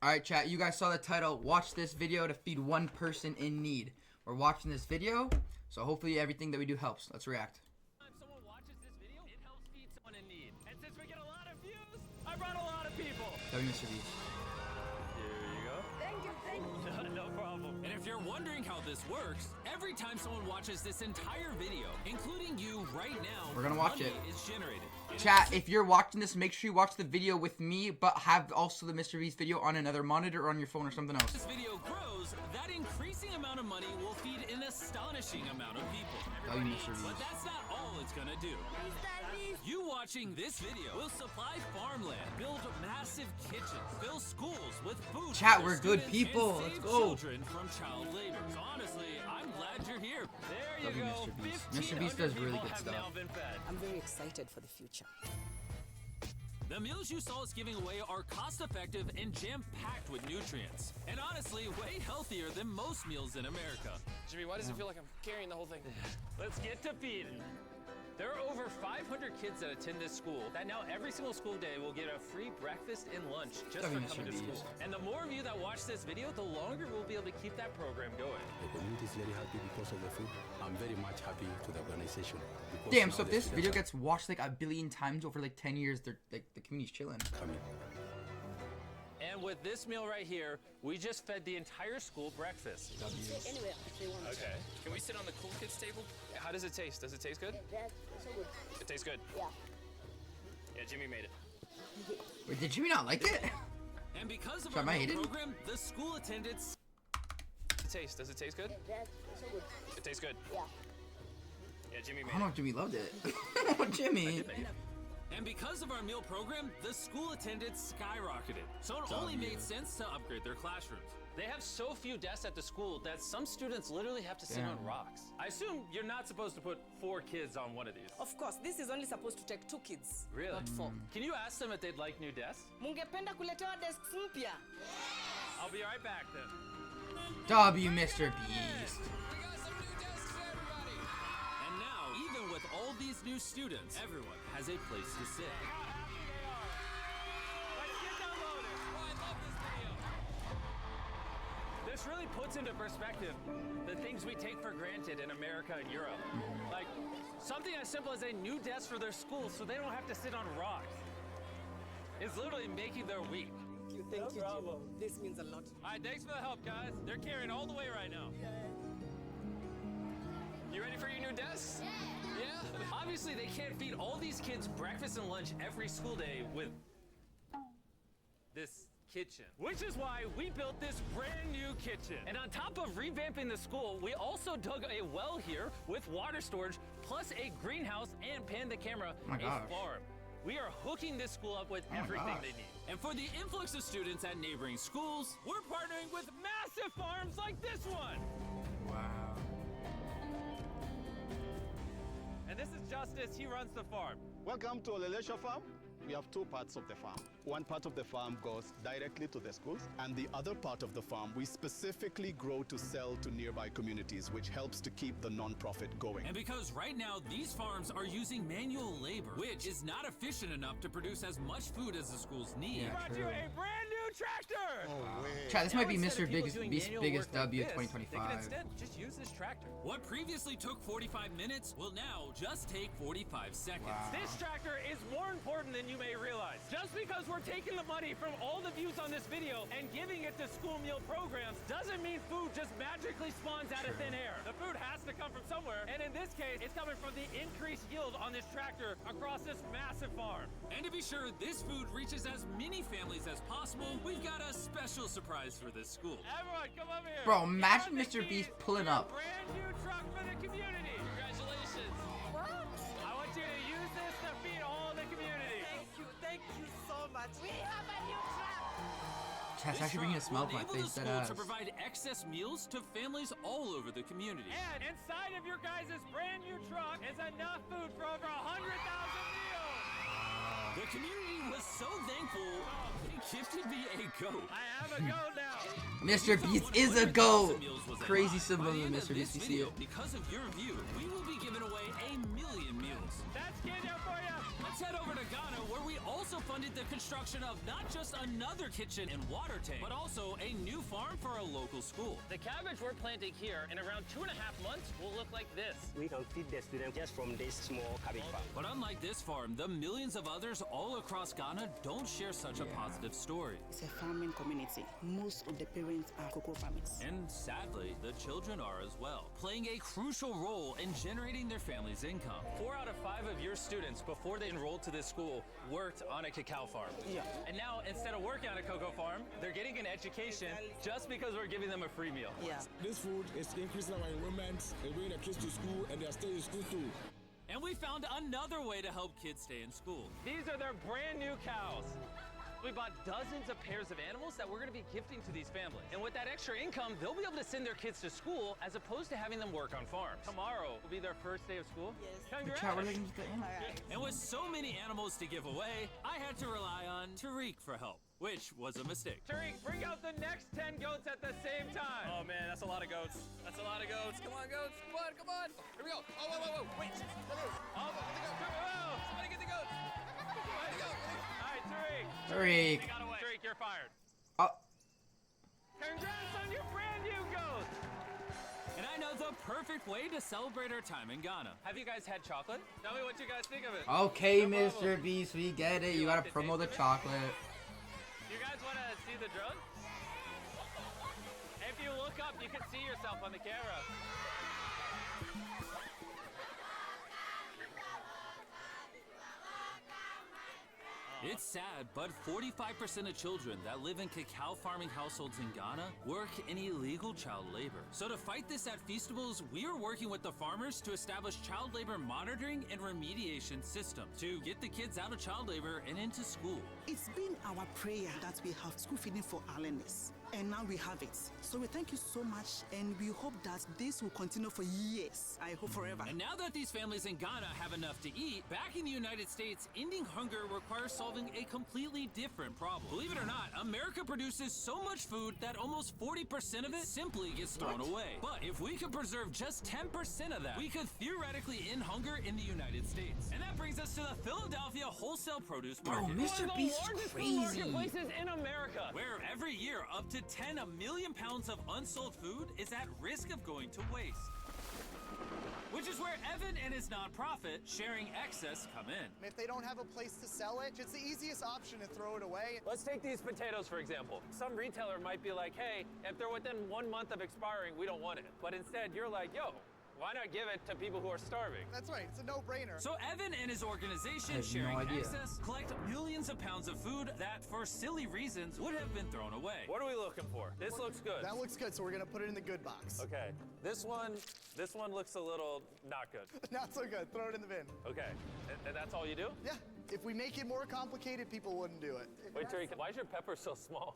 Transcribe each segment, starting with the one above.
Alright, chat, you guys saw the title. Watch this video to feed one person in need. We're watching this video, so hopefully everything that we do helps. Let's react. Someone watches this video, it helps feed someone in need. And since we get a lot of views, I brought a lot of people. Mr. Beast. Here you go. Thank you. No problem. And if you're wondering how this works, every time someone watches this entire video, including you right now, we're gonna watch money it. is generated. Chat, if you're watching this, make sure you watch the video with me, but have also the Mr. Beast video on another monitor or on your phone or something else. This video grows, that increasing amount of money will feed an astonishing amount of people. Mr. Beast. But that's not all it's gonna do. You watching this video will supply farmland, build massive kitchens, fill schools with food. Chat, for we're good students, people. and Let's save go. Children from child labor. So honestly, I'm glad you're here. There you go. Mr. Beast. Mr. Beast does really good stuff. I'm very excited for the future. The meals you saw us giving away are cost-effective and jam-packed with nutrients. And honestly, way healthier than most meals in America. Jimmy, why does it feel like I'm carrying the whole thing? Let's get to feeding. There are over 500 kids that attend this school that now every single school day will get a free breakfast and lunch just for coming to school. And the more of you that watch this video, the longer we'll be able to keep that program going. The community is very happy because of the food. I'm very much happy to the organization. Damn, so if this video gets watched like a billion times over like 10 years, they're like the community's chilling. Coming. And with this meal right here, we just fed the entire school breakfast. Anywhere they want. Okay. Can we sit on the cool kids table? How does it taste? Does it taste good? That's so good. It tastes good. Yeah. Yeah, Jimmy made it. Wait, did Jimmy not like it? And because of Sorry, our am I meal hating? program, the school attendance... Does it taste good? That's so good. It tastes good. Yeah. Yeah, Jimmy I made don't know it. if Jimmy loved it. Jimmy. And because of our meal program, the school attendance skyrocketed. So it only made sense to upgrade their classrooms. They have so few desks at the school that some students literally have to sit on rocks. I assume you're not supposed to put 4 kids on one of these. Of course, this is only supposed to take 2 kids. Really? Not 4. Can you ask them if they'd like new desks? Mungependa kuletewa desks mpya. I'll be right back then. Mr. Beast. And now, even with all these new students, everyone has a place to sit. Let's get downloaded. Oh, I love this video. This really puts into perspective the things we take for granted in America and Europe. Like something as simple as a new desk for their school so they don't have to sit on rocks. It's literally making their week. Thank you, Jim. This means a lot. All right, thanks for the help, guys. They're carrying all the way right now. You ready for your new desks? Yeah? Obviously, they can't feed all these kids breakfast and lunch every school day with this kitchen. Which is why we built this brand new kitchen. And on top of revamping the school, we also dug a well here with water storage, plus a greenhouse and pan the camera, my gosh. a farm. We are hooking this school up with everything they need. And for the influx of students at neighboring schools, We're partnering with massive farms like this one. Wow. And this is Justice, he runs the farm. Welcome to Olelesha Farm. We have 2 parts of the farm. One part of the farm goes directly to the schools, and the other part of the farm we specifically grow to sell to nearby communities, which helps to keep the non-profit going. and because right now these farms are using manual labor, which is not efficient enough to produce as much food as the schools need. Yeah. Brought you a brand new tractor. Chat, this might be Now, Mr. instead of people Beast's doing biggest manual work like W of this, They 2025. can instead just use this tractor. What previously took 45 minutes will now just take 45 seconds. This tractor is more important than you may realize. Just because we're taking the money from all the views on this video and giving it to school meal programs doesn't mean food just magically spawns out of thin air. The food has to come from somewhere, and in this case, it's coming from the increased yield on this tractor across this massive farm. And to be sure this food reaches as many families as possible, we've got a special surprise for this school. Everyone, come over here. Bro, imagine You have the Mr. keys Beast pulling to a up. Brand new truck for the community. Congratulations. What? I want you to use this to feed all the community. Thank you so much. We have a new truck. Chat's actually bringing a smile to my Enable the face. That school ass. to provide excess meals to families all over the community. And inside of your guys' brand new truck is enough food for over 100,000 meals. The community was so thankful they gifted me a goat. I have a goat now. Mr. We Beast thought is a 100,000 goat. meals was a Crazy lot. symbol By of the end Mr. of Beast. this You see video, it. because of your review, we will be giving away 1,000,000 meals. That's Kenya for you. Let's head over to Ghana, where we also funded the construction of not just another kitchen and water tank, but also a new farm for a local school. The cabbage we're planting here in around 2.5 months will look like this. We can feed the students just from this small cabbage farm. But unlike this farm, the millions of others all across Ghana don't share such a positive story. It's a farming community. Most of the parents are cocoa farmers. And sadly, the children are as well, playing a crucial role in generating their family's income. 4 out of 5 of your students, before they enrolled to this school, worked on a cacao farm. Yeah. And now, instead of working on a cocoa farm, they're getting an education just because we're giving them a free meal. Yeah. This food is increasing our enrollment, and bringing the kids to school, and they are staying in school too. And we found another way to help kids stay in school. These are their brand new cows. We bought dozens of pairs of animals that we're going to be gifting to these families. And with that extra income, they'll be able to send their kids to school as opposed to having them work on farms. Tomorrow will be their first day of school. Yes. Congrats! Chat, we're looking at the animal. And with so many animals to give away, I had to rely on Tariq for help, which was a mistake. Tariq, bring out the next 10 goats at the same time. Oh man, that's a lot of goats. That's a lot of goats. Come on, goats. Come on, come on. Here we go. Oh, whoa, whoa, whoa. Wait. Oh, Somebody get the goats. Somebody go. all right, Tariq. Tariq. Got away. Tariq, you're fired. Oh, Congrats on your brand new goat. And I know the perfect way to celebrate our time in Ghana. Have you guys had chocolate? Tell me what you guys think of it. okay, No problem. Mr. Beast, we get it. You gotta promote the chocolate. You guys want to see the drone? If you look up, you can see yourself on the camera. It's sad, but 45% of children that live in cacao farming households in Ghana work in illegal child labor. So to fight this at Feastables, we are working with the farmers to establish child labor monitoring and remediation systems to get the kids out of child labor and into school. It's been our prayer that we have school feeding for our learners. And now we have it. So we thank you so much, and we hope that this will continue for years. I hope forever. And now that these families in Ghana have enough to eat, back in the United States, ending hunger requires solving a completely different problem. Believe it or not, America produces so much food that almost 40% of it simply gets thrown away. But if we could preserve just 10% of that, we could theoretically end hunger in the United States. And that brings us to the Philadelphia wholesale produce market. One of Mr. the Beast is largest food crazy. marketplaces in America. Where every year up to 10 million pounds of unsold food is at risk of going to waste. Which is where Evan and his nonprofit, Sharing Excess, come in. If they don't have a place to sell it, it's the easiest option to throw it away. Let's take these potatoes, for example. Some retailer might be like, hey, if they're within 1 month of expiring, we don't want it. But instead, you're like, yo, why not give it to people who are starving? That's right, it's a no-brainer. So Evan and his organization, I have no Sharing idea. Excess, collect millions of pounds of food that, for silly reasons, would have been thrown away. What are we looking for? This looks good. That looks good, so we're gonna put it in the good box. Okay, this one looks a little not good. Not so good, throw it in the bin. Okay, and that's all you do? Yeah, if we make it more complicated, people wouldn't do it. Wait, Tariq, why is your pepper so small?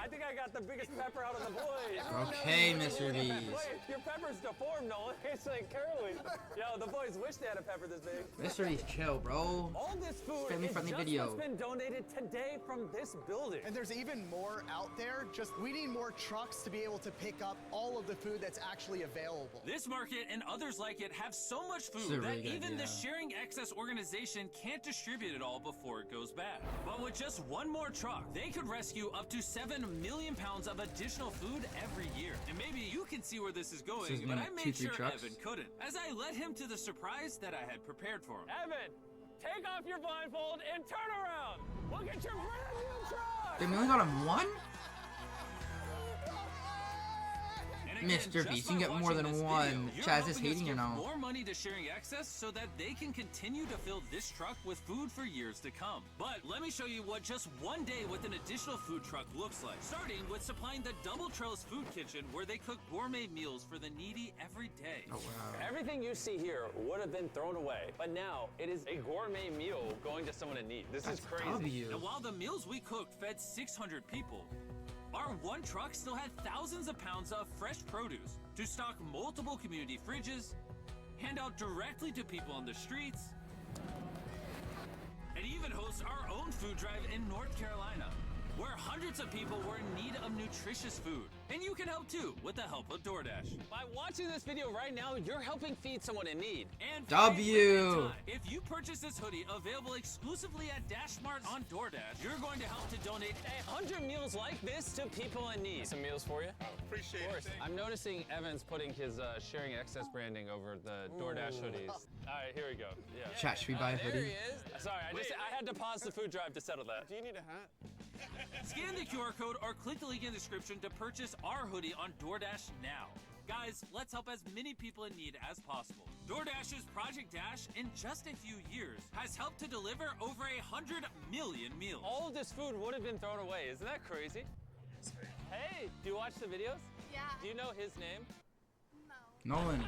I think I got the biggest pepper out of the boys. Okay, Mr. Beast. Wait, your pepper's deformed, Nolan. It's like curly. Yo, the boys wish they had a pepper this big. Mr. Beast, chill, bro. All this food is Family-friendly just video. what's been donated today from this building. And there's even more out there, just we need more trucks to be able to pick up all of the food that's actually available. This market and others like it have so much This is food a really that good even the idea. Sharing Excess organization can't distribute it all before it goes bad. But with just one more truck, they could rescue up to 7 million pounds of additional food every year. And maybe you can see where this is going, So he's but gonna I have made 2-3 sure trucks? Evan couldn't, as I led him to the surprise that I had prepared for him. Evan, take off your blindfold and turn around. Look at your brand new truck. They only got him one? And again, Mr. just Beast, by you can get more watching than this one. video, you're Chaz is helping us hating you give now. more money to Sharing Excess so that they can continue to fill this truck with food for years to come. But let me show you what just one day with an additional food truck looks like. Starting with supplying the Double Trails Food Kitchen, where they cook gourmet meals for the needy every day. Oh, wow. Everything you see here would have been thrown away, but now it is a gourmet meal going to someone in need. This That's is crazy. W. And while the meals we cooked fed 600 people, our one truck still had thousands of pounds of fresh produce to stock multiple community fridges, hand out directly to people on the streets, and even host our own food drive in North Carolina, where hundreds of people were in need of nutritious food. And you can help too with the help of DoorDash. By watching this video right now, you're helping feed someone in need. And for W. a limited time, if you purchase this hoodie available exclusively at DashMart on DoorDash, you're going to help to donate 100 meals like this to people in need. Some meals for you? Appreciate it. I'm noticing Evan's putting his sharing excess branding over the DoorDash hoodies. All right, here we go. Yeah. Chat, should we buy a There hoodie? he is. Sorry, I had to pause the food drive to settle that. Do you need a hat? Scan the QR code or click the link in the description to purchase our hoodie on DoorDash now. Guys, let's help as many people in need as possible. DoorDash's Project Dash, in just a few years, has helped to deliver over 100 million meals. All of this food would have been thrown away. Isn't that crazy? Hey, do you watch the videos? Yeah. Do you know his name? Nolan.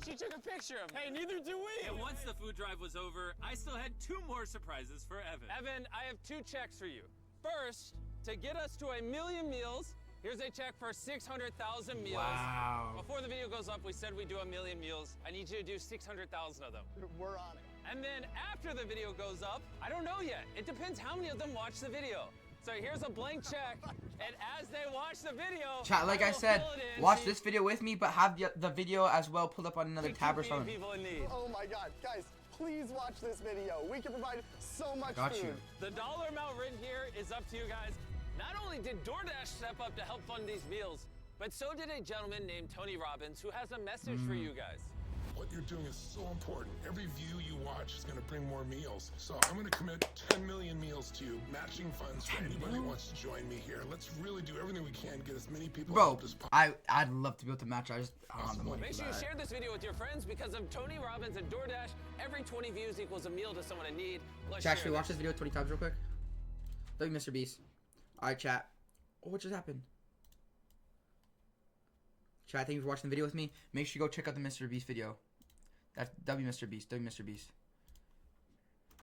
She took a picture of me. Hey, neither do we. And once the food drive was over, I still had 2 more surprises for Evan. Evan, I have 2 checks for you. First, to get us to 1 million meals, here's a check for 600,000 meals. Wow. Before the video goes up, we said we'd do 1 million meals. I need you to do 600,000 of them. We're on it. And then after the video goes up, I don't know yet. It depends how many of them watch the video. So here's a blank check, and as they watch the video, Chat, like I will said, fill it in. watch See, this video with me, but have the video as well pulled up on another we tab or keep feeding something. people in need. Oh my God, guys, please watch this video. We can provide so much Got food. you. The dollar amount written here is up to you guys. Not only did DoorDash step up to help fund these meals, but so did a gentleman named Tony Robbins who has a message for you guys. What you're doing is so important. Every view you watch is going to bring more meals. So I'm going to commit 10 million meals to you, matching funds for anybody who wants to join me here. Let's really do everything we can to get as many people Bro, helped as possible. I'd love to be able to match. I don't have the money Make for sure you that. share this video with your friends because of Tony Robbins and DoorDash. Every 20 views equals a meal to someone in need. Let's Chat, share should we watch this video 20 times real quick? Mrbeast. Alright, chat. Oh, what just happened? Chat, thank you for watching the video with me. Make sure you go check out the Mrbeast video. That's Mrbeast. Mrbeast.